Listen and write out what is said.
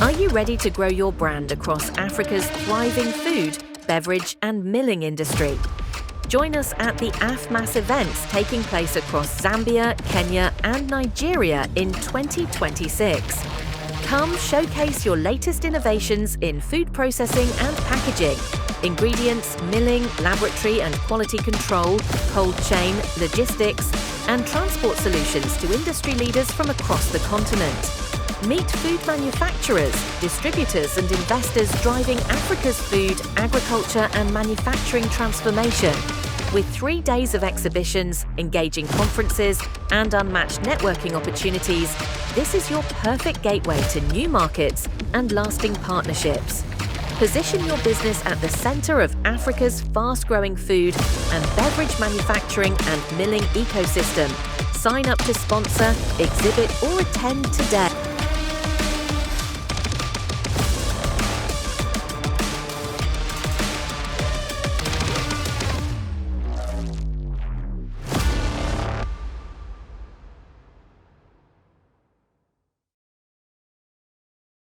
Are you ready to grow your brand across Africa's thriving food, beverage and milling industry? Join us at the AFMASS events taking place across Zambia, Kenya and Nigeria in 2026. Come showcase your latest innovations in food processing and packaging, ingredients, milling, laboratory and quality control, cold chain, logistics, and transport solutions to industry leaders from across the continent. Meet food manufacturers, distributors and investors driving Africa's food, agriculture and manufacturing transformation. With 3 days of exhibitions, engaging conferences and unmatched networking opportunities, this is your perfect gateway to new markets and lasting partnerships. Position your business at the center of Africa's fast-growing food and beverage manufacturing and milling ecosystem. Sign up to sponsor, exhibit or attend today.